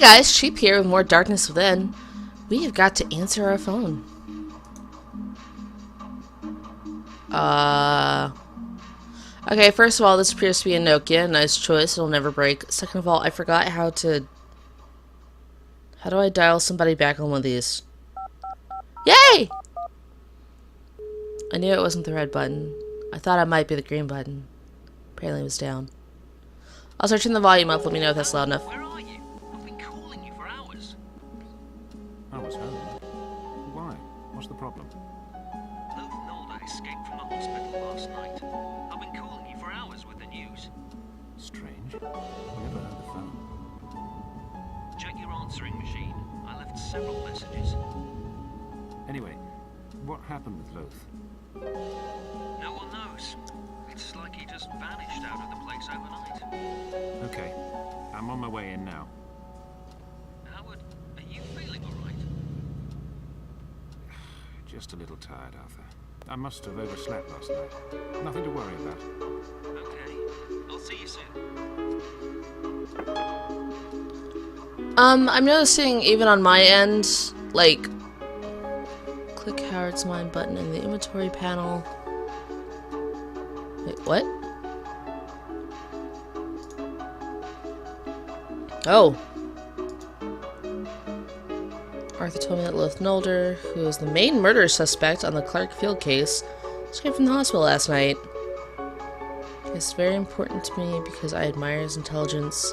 guys, Sheep here with more Darkness Within. We have got to answer our phone. Okay, first of all, this appears to be a Nokia. Nice choice, it'll never break. Second of all, I forgot how to... How do I dial somebody back on one of these? Yay! I knew it wasn't the red button. I thought it might be the green button. Apparently it was down. I'll start turning the volume up, let me know if that's loud enough. Where are you? I've been calling you for hours. I was home. Why? What's the problem? Nolda escaped from the hospital last night. I've been calling you for hours with the news. Strange. I never heard the phone. Check your answering machine. I left several messages. Anyway, what happened with Loth? No one knows. It's like he just vanished out of the place overnight. Okay, I'm on my way in now. Howard, are you feeling alright? Just a little tired, Arthur. I must have overslept last night. Nothing to worry about. Okay. I'll see you soon. I'm noticing even on my end, like, click Howard's Mind button in the inventory panel. Wait, what? Oh. Arthur told me that Loth Nolder, who was the main murder suspect on the Clark Field case, escaped from the hospital last night. It's very important to me because I admire his intelligence.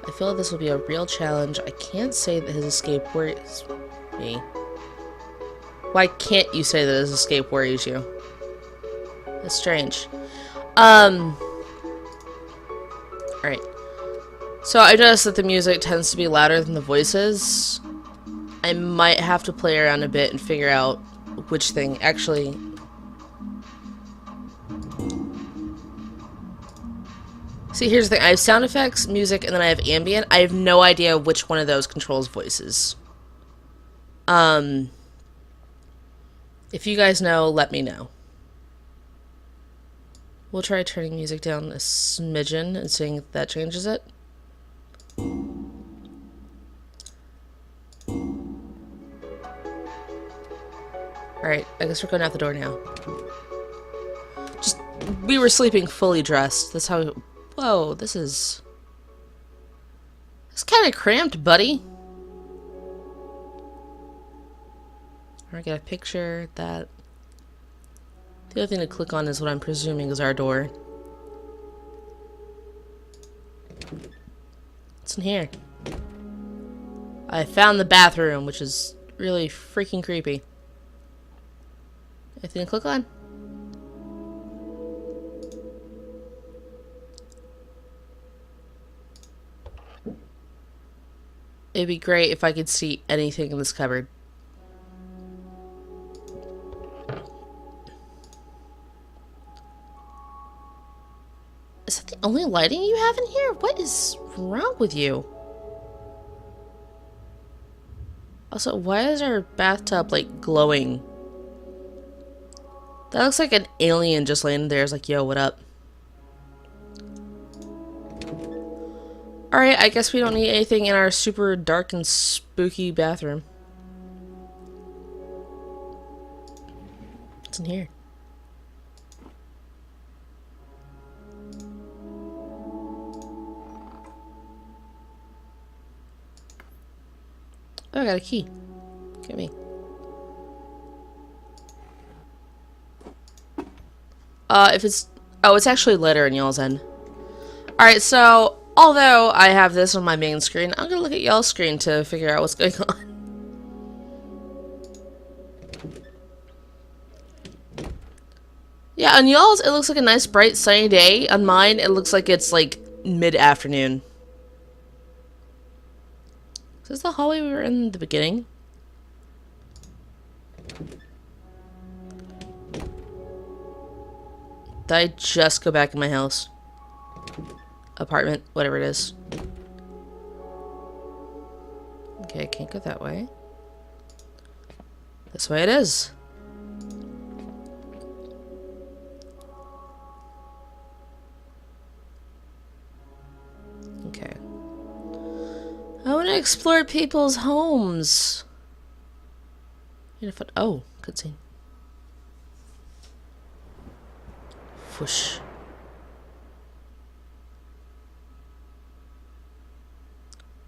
I feel this will be a real challenge. I can't say that his escape worries me. Why can't you say that his escape worries you? That's strange. Alright. So I noticed that the music tends to be louder than the voices. I might have to play around a bit and figure out which thing actually... See, here's the thing. I have sound effects, music, and then I have ambient. I have no idea which one of those controls voices. If you guys know, let me know. We'll try turning music down a smidgen and seeing if that changes it. Alright, I guess we're going out the door now. We were sleeping fully dressed. That's how... Whoa, this is... It's kind of cramped, buddy. I got a picture that... The other thing to click on is what I'm presuming is our door. What's in here? I found the bathroom, which is really freaking creepy. Anything to click on? It'd be great if I could see anything in this cupboard. Is that the only lighting you have in here? What is wrong with you? Also, why is our bathtub, like, glowing? That looks like an alien just laying there. It's like, yo, what up? Alright, I guess we don't need anything in our super dark and spooky bathroom. What's in here? Oh, I got a key. Look at me. If it's... Oh, it's actually later in y'all's end. Alright, so... Although I have this on my main screen, I'm gonna look at y'all's screen to figure out what's going on. Yeah, on y'all's, it looks like a nice, bright, sunny day. On mine, it looks like it's, like, mid-afternoon. Is this the hallway we were in the beginning? Did I just go back in my house? Apartment, whatever it is. Okay, I can't go that way. This way it is. Okay. I want to explore people's homes. Oh, cutscene. Whoosh.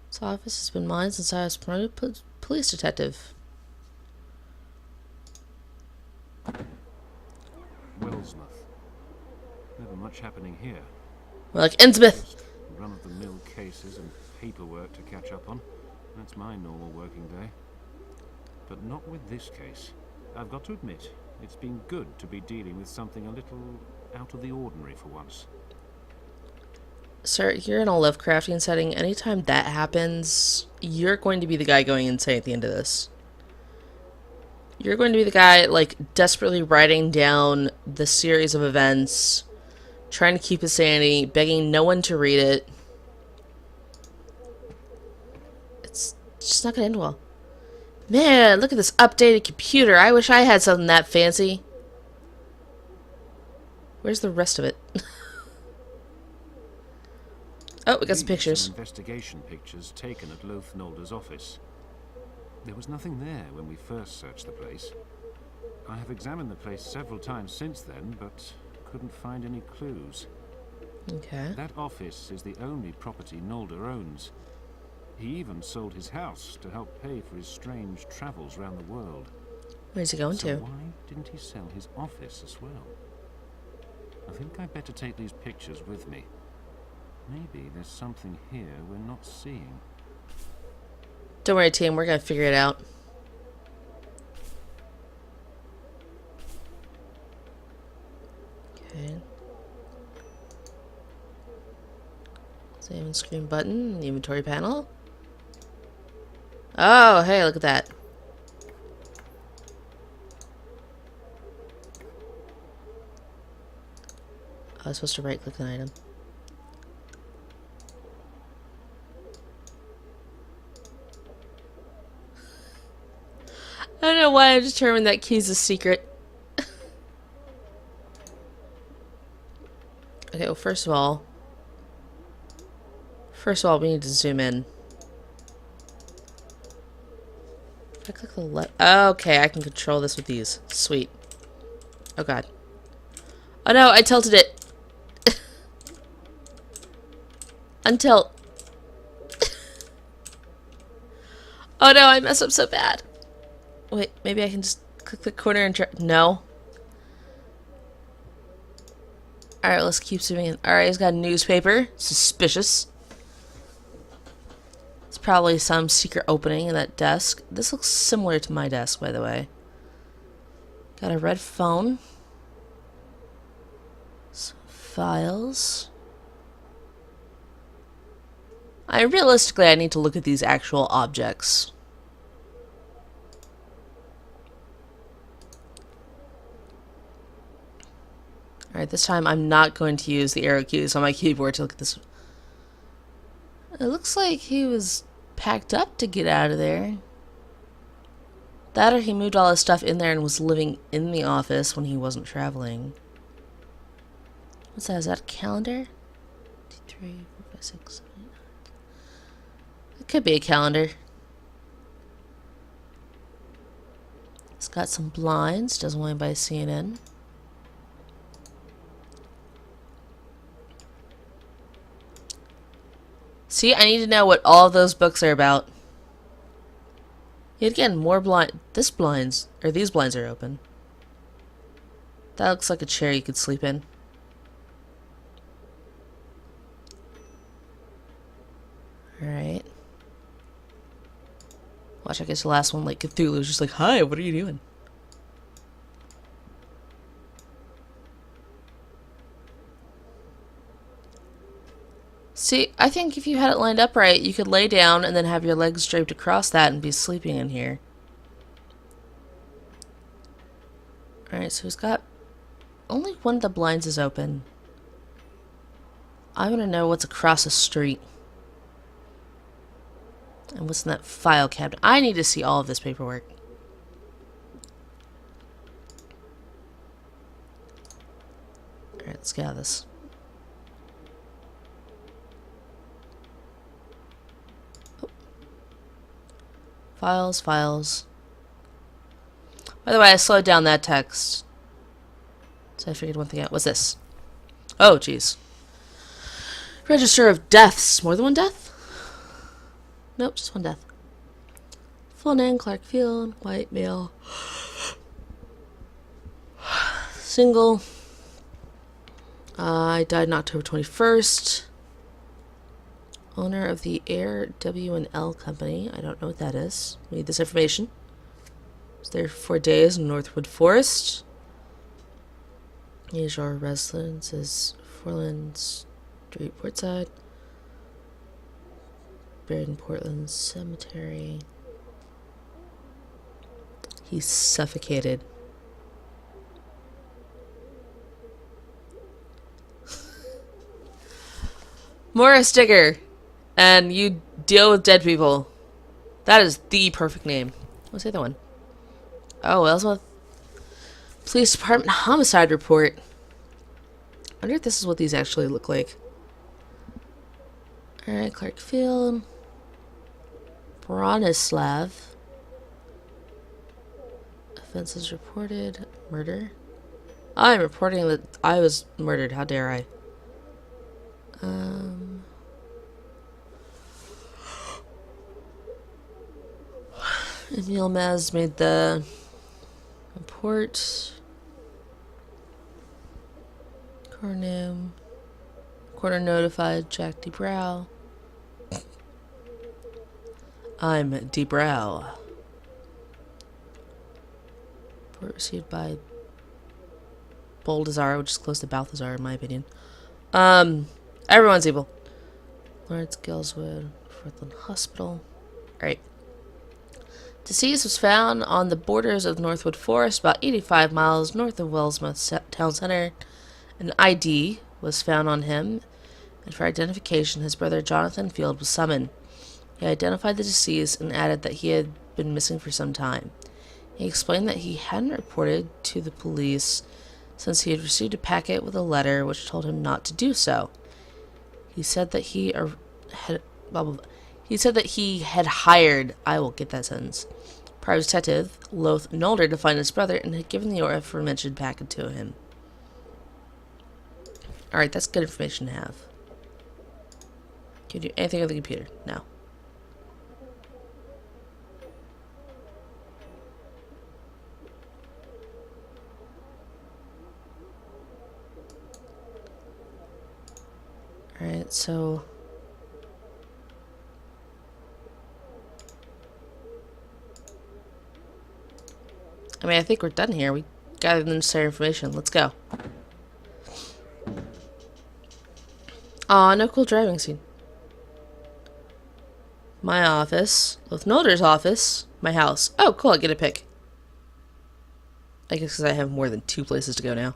This office has been mine since I was promoted police detective. Wellsmouth. Never much happening here. We're like Innsmouth. Just run-of-the-mill cases and paperwork to catch up on. That's my normal working day. But not with this case. I've got to admit, it's been good to be dealing with something a little out of the ordinary for once. Sir, you're in a Lovecraftian setting. Anytime that happens, you're going to be the guy going insane at the end of this. You're going to be the guy, like, desperately writing down the series of events, trying to keep his sanity, begging no one to read it. It's just not going to end well. Man, look at this updated computer. I wish I had something that fancy. Where's the rest of it? Oh, we got some pictures. Investigation pictures taken at Loth Nolder's office. There was nothing there when we first searched the place. I have examined the place several times since then, but couldn't find any clues. Okay. That office is the only property Nolder owns. He even sold his house to help pay for his strange travels around the world. Where's he going So to? why didn't he sell his office as well? I think I'd better take these pictures with me. Maybe there's something here we're not seeing. Don't worry, team. We're going to figure it out. Okay. Save and screen button. The inventory panel. Oh, hey, look at that. I was supposed to right-click an item. I don't know why I determined that key's a secret. Okay, well, first of all, we need to zoom in. If I click the left. Okay, I can control this with these. Sweet. Oh, God. Oh, no, I tilted it. Until. Oh, no, I messed up so bad. Wait, maybe I can just click the corner and try. No. Alright, let's keep zooming in. Alright, he's got a newspaper. Suspicious. It's probably some secret opening in that desk. This looks similar to my desk, by the way. Got a red phone. Some files. Realistically, I need to look at these actual objects. Alright, this time I'm not going to use the arrow keys on my keyboard to look at this. It looks like he was packed up to get out of there. That or he moved all his stuff in there and was living in the office when he wasn't traveling. What's that? Is that a calendar? 2, 3, 4, 5, 6, 7, 8, 9. It could be a calendar. It's got some blinds. Doesn't want anybody seeing in. See, I need to know what all of those books are about. Yet again, more blind. These blinds are open. That looks like a chair you could sleep in. Alright. Watch, I guess the last one, like Cthulhu's just like, hi, what are you doing? See, I think if you had it lined up right, you could lay down and then have your legs draped across that and be sleeping in here. Alright, so he's got... Only one of the blinds is open. I want to know what's across the street. And what's in that file cabinet. I need to see all of this paperwork. Alright, let's get out of this. Files, files. By the way, I slowed down that text. So I figured one thing out. What's this? Oh, jeez. Register of deaths. More than one death? Nope, just one death. Full name, Clark Field, white male. Single. I died on October 21st. Owner of the Air W&L Company. I don't know what that is. We need this information. Was there for 4 days in Northwood Forest. Usual residence is Foreland Street, Portside. Buried in Portland Cemetery. He's suffocated. Morris Digger. And you deal with dead people. That is the perfect name. What's the other one? Oh, Ellsworth Police Department homicide report. I wonder if this is what these actually look like. Alright, Clark Field. Bronislav. Offenses reported. Murder. I'm reporting that I was murdered. How dare I? Emil Maz made the report. Coroner notified Jack DeBrow. I'm DeBrow. Report received by Balthazar, which is close to Balthazar in my opinion. Everyone's evil. Lawrence Gillswood, Portland Hospital. Alright. Deceased was found on the borders of Northwood Forest, about 85 miles north of Wellsmouth Town Center. An ID was found on him, and for identification, his brother Jonathan Field was summoned. He identified the deceased and added that he had been missing for some time. He explained that he hadn't reported to the police since he had received a packet with a letter which told him not to do so. He said that he had hired, I will get that sentence, private detective Loth Nolder to find his brother and had given the aforementioned packet to him. Alright, that's good information to have. Can you do anything on the computer? No. Alright, so I mean, I think we're done here. We gathered the necessary information. Let's go. Aw, no cool driving scene. My office. Loth Nolder's office. My house. Oh, cool. I get a pick. I guess because I have more than 2 places to go now.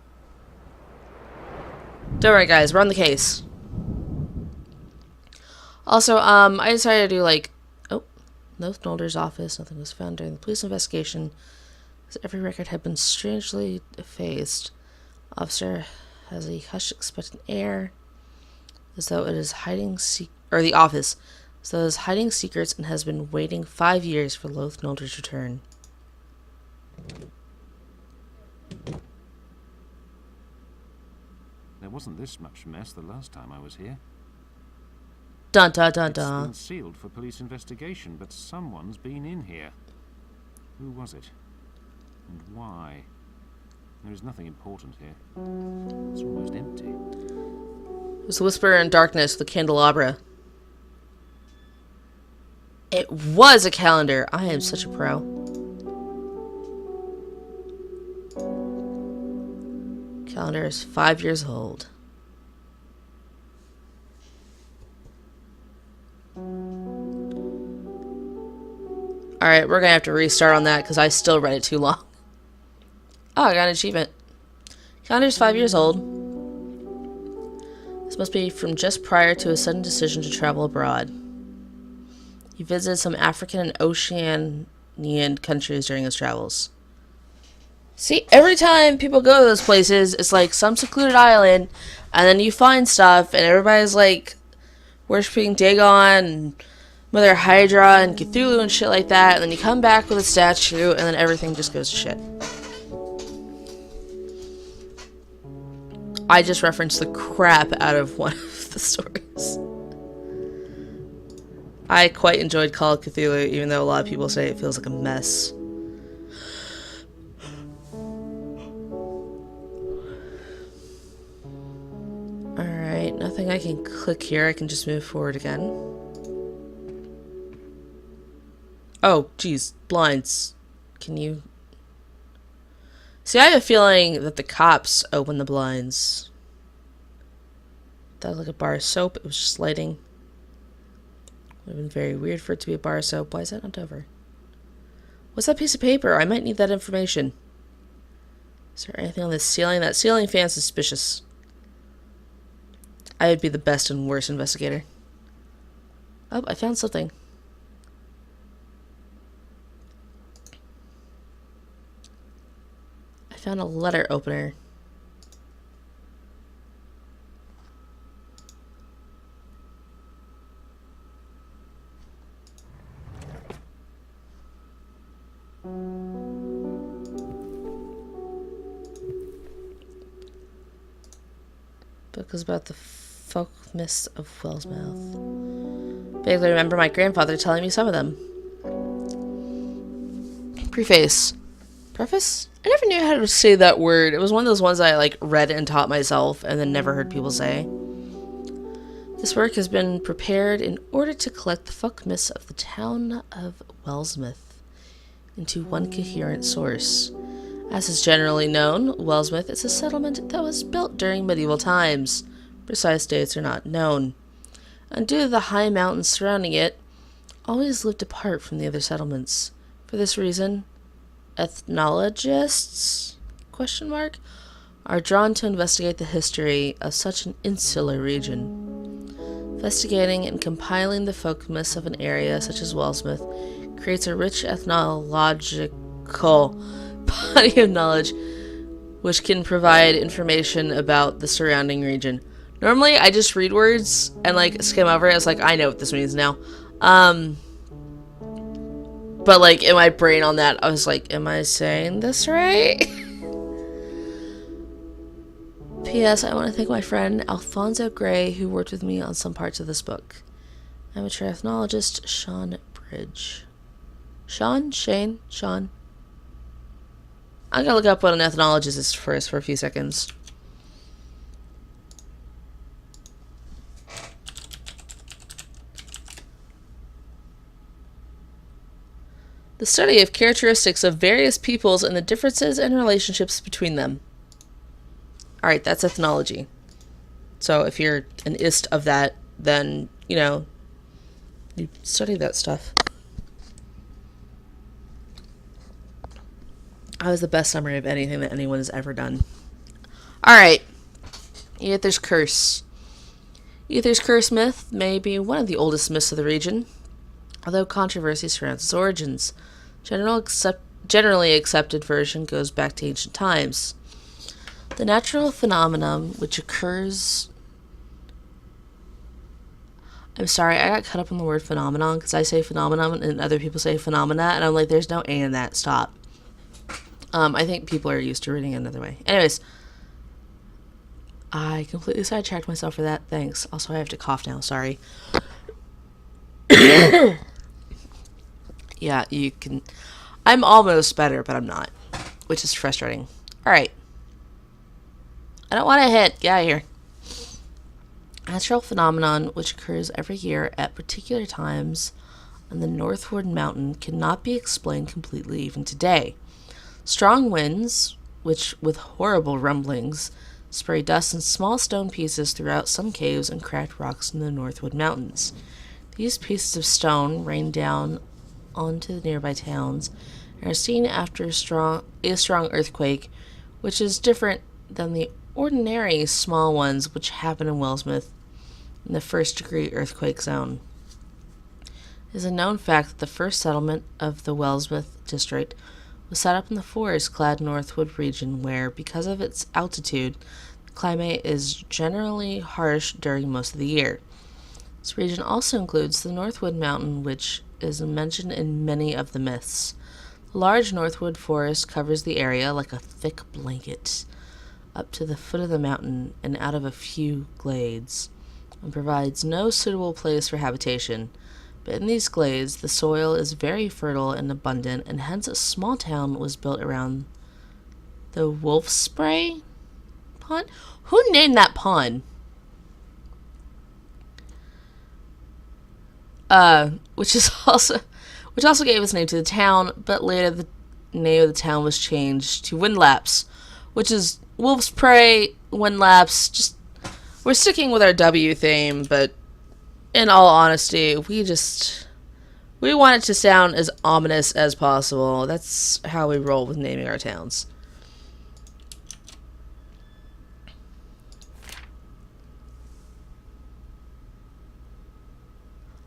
Don't worry, guys. We're on the case. Also, I decided to do, like... Oh. Loth Nolder's office. Nothing was found during the police investigation. Every record had been strangely effaced. Officer has a hushed, expectant air, as though it is hiding the office, as though it is hiding secrets and has been waiting 5 years for Loth Nolder's return. There wasn't this much mess the last time I was here. Dun dun dun dun. It's been sealed for police investigation, but someone's been in here. Who was it? And why? There is nothing important here. It's almost empty. It was the Whisperer in Darkness, the candelabra. It was a calendar. I am such a pro. Calendar is 5 years old. Alright, we're gonna have to restart on that because I still read it too long. Oh, I got an achievement. Calendar's 5 years old. This must be from just prior to his sudden decision to travel abroad. He visited some African and Oceanian countries during his travels. See, every time people go to those places, it's like some secluded island, and then you find stuff, and everybody's like worshipping Dagon and Mother Hydra and Cthulhu and shit like that, and then you come back with a statue, and then everything just goes to shit. I just referenced the crap out of one of the stories. I quite enjoyed Call of Cthulhu, even though a lot of people say it feels like a mess. Alright, nothing I can click here. I can just move forward again. Oh, geez. Blinds. Can you... See, I have a feeling that the cops open the blinds. That was like a bar of soap. It was just lighting. Would have been very weird for it to be a bar of soap. Why is that not over? What's that piece of paper? I might need that information. Is there anything on this ceiling? That ceiling fan's suspicious. I would be the best and worst investigator. Oh, I found something. I found a letter opener. Book is about the folk myths of Wellsmouth. Vaguely remember my grandfather telling me some of them. Preface. Preface? I never knew how to say that word. It was one of those ones I read and taught myself and then never heard people say. This work has been prepared in order to collect the folk myths of the town of Wellsmouth into one coherent source. As is generally known, Wellsmouth is a settlement that was built during medieval times. Precise dates are not known. And due to the high mountains surrounding it, always lived apart from the other settlements. For this reason, ethnologists are drawn to investigate the history of such an insular region. Investigating and compiling the folk myths of an area such as Wellsmouth creates a rich ethnological body of knowledge which can provide information about the surrounding region. Normally, I just read words and skim over it. It's I know what this means now. But in my brain on that, I was am I saying this right? P.S. I want to thank my friend Alfonso Gray, who worked with me on some parts of this book. Amateur ethnologist Sean Bridge. Sean? I'm gonna look up what an ethnologist is first for a few seconds. The study of characteristics of various peoples and the differences and relationships between them. Alright, that's ethnology. So if you're an ist of that, then, you study that stuff. That was the best summary of anything that anyone has ever done. Alright. Aether's Curse. Aether's Curse myth may be one of the oldest myths of the region, although controversy surrounds its origins. Generally accepted version goes back to ancient times. The natural phenomenon which occurs... I'm sorry, I got caught up on the word phenomenon because I say phenomenon and other people say phenomena, and I'm there's no A in that. Stop. I think people are used to reading it another way. Anyways, I completely sidetracked myself for that. Thanks. Also, I have to cough now. Sorry. Yeah, you can... I'm almost better, but I'm not, which is frustrating. Alright. I don't want to hit. Get out of here. Natural phenomenon which occurs every year at particular times on the Northwood Mountain cannot be explained completely even today. Strong winds, which with horrible rumblings, spray dust and small stone pieces throughout some caves and cracked rocks in the Northwood Mountains. These pieces of stone rain down onto the nearby towns and are seen after a strong earthquake, which is different than the ordinary small ones which happen in Wellsmouth in the first-degree earthquake zone. It is a known fact that the first settlement of the Wellsmouth district was set up in the forest-clad Northwood region where, because of its altitude, the climate is generally harsh during most of the year. This region also includes the Northwood Mountain, which is mentioned in many of the myths. The large Northwood forest covers the area like a thick blanket, up to the foot of the mountain and out of a few glades, and provides no suitable place for habitation. But in these glades, the soil is very fertile and abundant, and hence a small town was built around the Wolf Spray pond. Who named that pond? Which also gave its name to the town, but later the name of the town was changed to Windlaps, which is Wolf's Prey, Windlaps. Just, we're sticking with our W theme, but in all honesty, we want it to sound as ominous as possible. That's how we roll with naming our towns.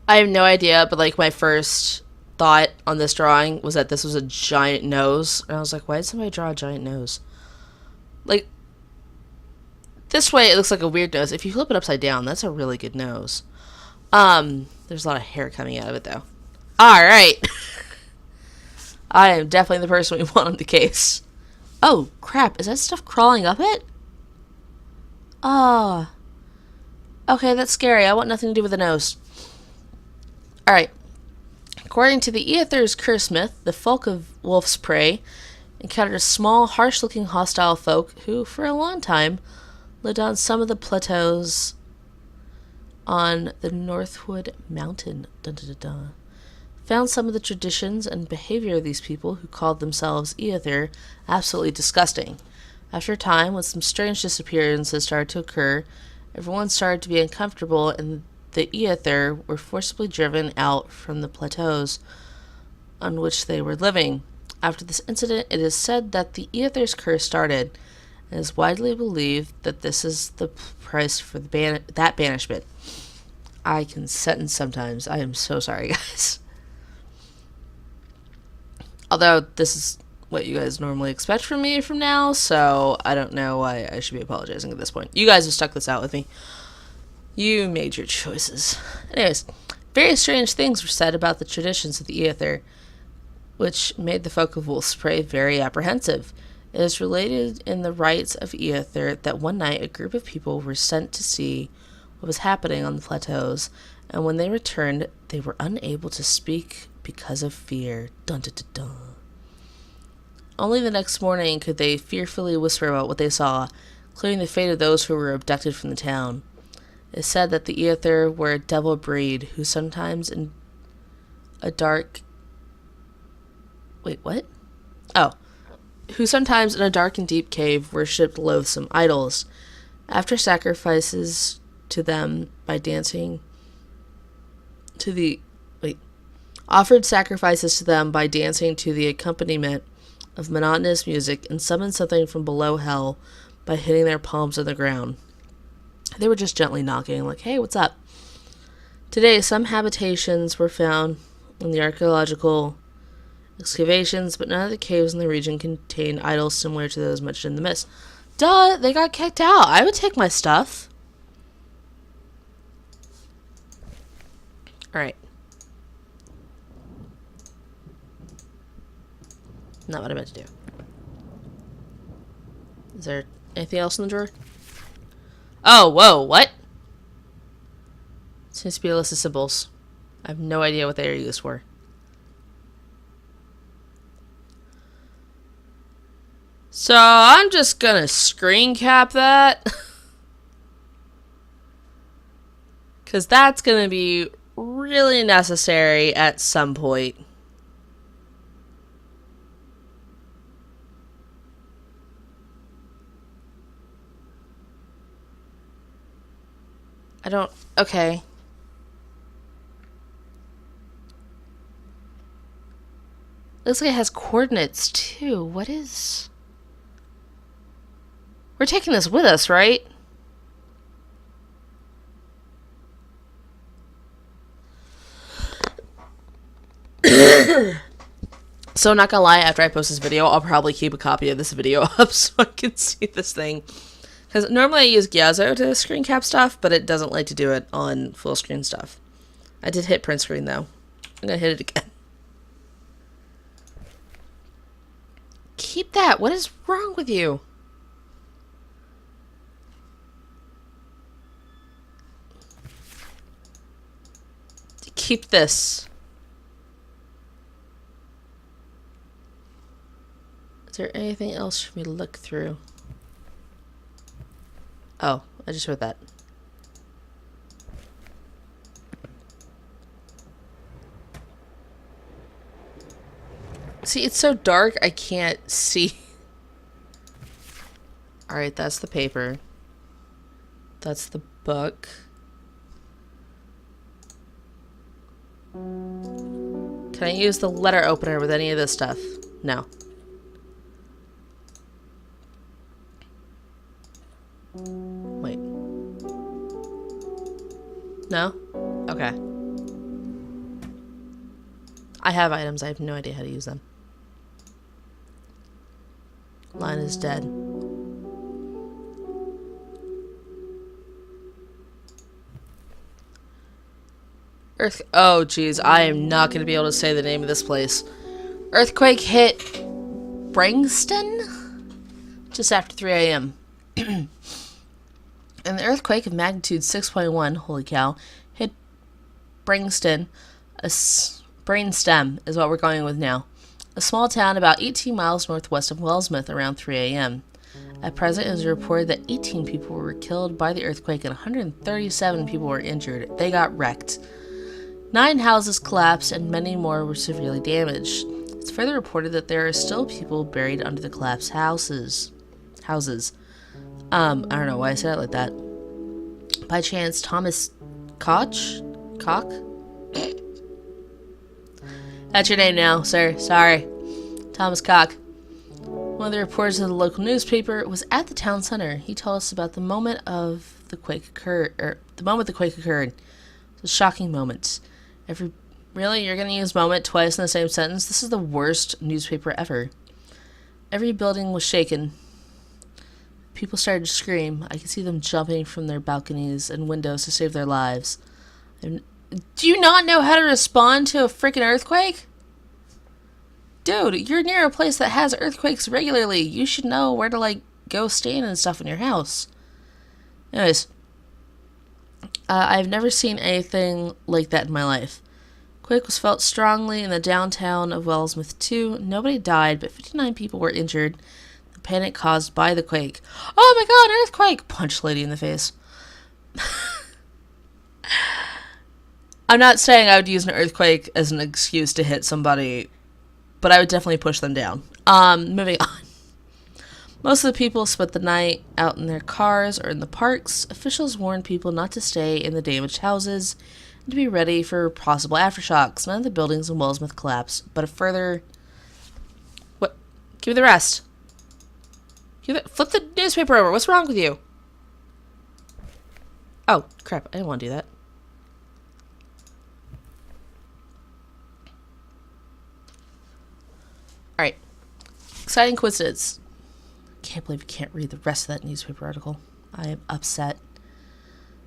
I have no idea, but like my first thought on this drawing was that this was a giant nose. And I was like, why did somebody draw a giant nose? Like, this way it looks like a weird nose. If you flip it upside down, that's a really good nose. There's a lot of hair coming out of it, though. Alright. I am definitely the person we want on the case. Oh, crap. Is that stuff crawling up it? Oh. Okay, that's scary. I want nothing to do with the nose. Alright. According to the Aether's curse myth, the folk of Wolf's Prey encountered a small, harsh-looking hostile folk who, for a long time, lived on some of the plateaus on the Northwood Mountain. Dun, dun, dun, dun. Found some of the traditions and behavior of these people, who called themselves Aether, absolutely disgusting. After a time, when some strange disappearances started to occur, everyone started to be uncomfortable, and the Aether were forcibly driven out from the plateaus on which they were living. After this incident, it is said that the Aether's curse started, and it is widely believed that this is the price for that banishment. I can sentence sometimes. I am so sorry, guys. Although, this is what you guys normally expect from me from now, so I don't know why I should be apologizing at this point. You guys have stuck this out with me. You made your choices. Anyways, very strange things were said about the traditions of the Aether, which made the folk of Wolf's Prey very apprehensive. It is related in the rites of Aether that one night a group of people were sent to see what was happening on the plateaus, and when they returned, they were unable to speak because of fear. Dun dun dun dun. Only the next morning could they fearfully whisper about what they saw, including the fate of those who were abducted from the town. It is said that the Aether were a devil breed who sometimes in a dark... Wait, what? Oh. Who sometimes in a dark and deep cave worshipped loathsome idols. After sacrifices to them by dancing to the... Offered sacrifices to them by dancing to the accompaniment of monotonous music, and summoned something from below hell by hitting their palms on the ground. They were just gently knocking, like, hey, what's up? Today, some habitations were found in the archaeological excavations, but none of the caves in the region contain idols similar to those mentioned in the myths. Duh, they got kicked out. I would take my stuff. Alright. Not what I meant to do. Is there anything else in the drawer? Oh, whoa, what? It seems to be a list of symbols. I have no idea what they are used for. So, I'm just gonna screen cap that. Because that's gonna be really necessary at some point. I don't... Okay. Looks like it has coordinates, too. What is... We're taking this with us, right? So, not gonna lie, after I post this video, I'll probably keep a copy of this video up so I can see this thing. Because normally I use Gyazo to screen cap stuff, but it doesn't like to do it on full screen stuff. I did hit print screen though. I'm gonna hit it again. Keep that. What is wrong with you? Keep this. Is there anything else for me to look through? Oh, I just read that. See, it's so dark I can't see. Alright, that's the paper. That's the book. Can I use the letter opener with any of this stuff? No. Wait. No? Okay. I have items. I have no idea how to use them. Line is dead. Oh, geez. I am not going to be able to say the name of this place. Earthquake hit Bringston just after 3 a.m. And the earthquake of magnitude 6.1, holy cow, hit Bringston. Brainstem is what we're going with now. A small town about 18 miles northwest of Wellsmouth around 3 a.m. At present, it is reported that 18 people were killed by the earthquake and 137 people were injured. They got wrecked. 9 houses collapsed and many more were severely damaged. It's further reported that there are still people buried under the collapsed houses. I don't know why I said it like that. By chance, Thomas Cock? That's your name now, sir. Sorry. Thomas Cock. One of the reporters of the local newspaper was at the town center. He told us about the moment the quake occurred. It was a shocking moment. Really? You're going to use moment twice in the same sentence? This is the worst newspaper ever. Every building was shaken. People started to scream. I could see them jumping from their balconies and windows to save their lives. Do you not know how to respond to a freaking earthquake? Dude, you're near a place that has earthquakes regularly. You should know where to, go stand and stuff in your house. Anyways. I've never seen anything like that in my life. Quake was felt strongly in the downtown of Wellsmouth, too. Nobody died, but 59 people were injured. The panic caused by the quake. Oh my god, earthquake! Punch lady in the face. I'm not saying I would use an earthquake as an excuse to hit somebody, but I would definitely push them down. Moving on. Most of the people spent the night out in their cars or in the parks. Officials warned people not to stay in the damaged houses and to be ready for possible aftershocks. None of the buildings in Wellsmouth collapsed, but a further... What? Give me the rest. Flip the newspaper over. What's wrong with you? Oh, crap. I didn't want to do that. Alright. Exciting coincidence. Can't believe you can't read the rest of that newspaper article. I am upset.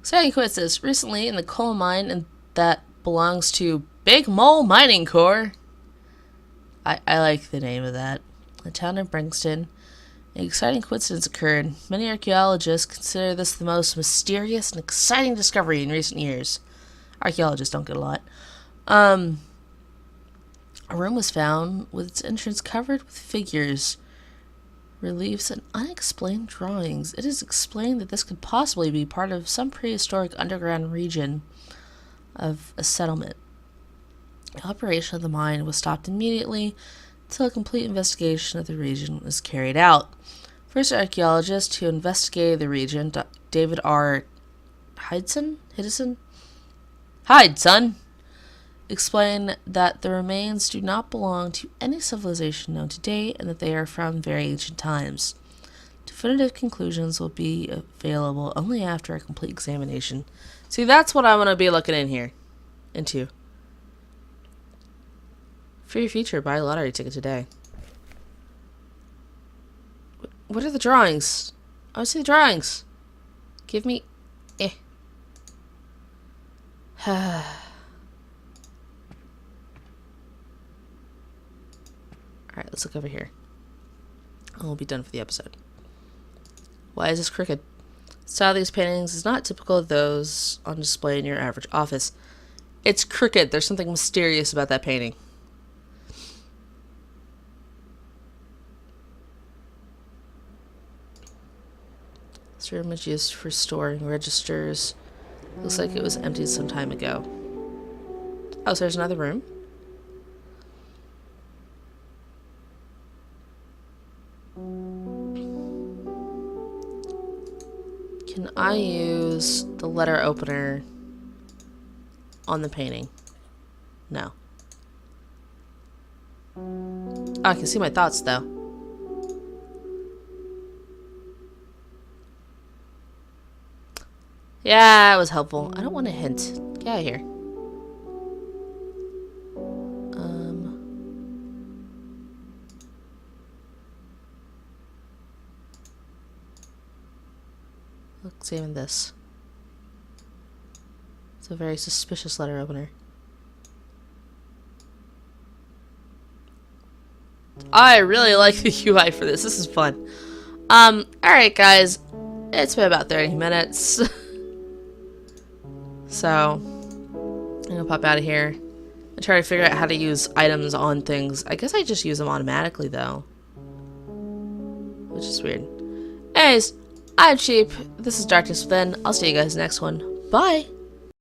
Exciting coincidence. Recently, in the coal mine and that belongs to Big Mole Mining Corps. I like the name of that. The town of Bringston. An exciting coincidence occurred. Many archaeologists consider this the most mysterious and exciting discovery in recent years. Archaeologists don't get a lot. A room was found with its entrance covered with figures, reliefs, and unexplained drawings. It is explained that this could possibly be part of some prehistoric underground region of a settlement. The operation of the mine was stopped immediately until a complete investigation of the region was carried out. First archaeologist who investigated the region, David R. Hydeson, explained that the remains do not belong to any civilization known today and that they are from very ancient times. Definitive conclusions will be available only after a complete examination. See, that's what I want to be looking into. Free feature, buy a lottery ticket today. What are the drawings? I want to see the drawings. Give me... Eh. Alright, let's look over here. And we'll be done for the episode. Why is this crooked? The style of these paintings is not typical of those on display in your average office. It's crooked. There's something mysterious about that painting. This room is used for storing registers. Looks like it was emptied some time ago. Oh, so there's another room. Can I use the letter opener on the painting? No. Oh, I can see my thoughts though. Yeah, it was helpful. I don't want a hint. Get out of here. Let's examine this. It's a very suspicious letter opener. I really like the UI for this. This is fun. Alright guys. It's been about 30 minutes. So, I'm gonna pop out of here and try to figure out how to use items on things. I guess I just use them automatically though, which is weird. Anyways, I'm Cheap. This is Darkness Within. I'll see you guys next one. Bye!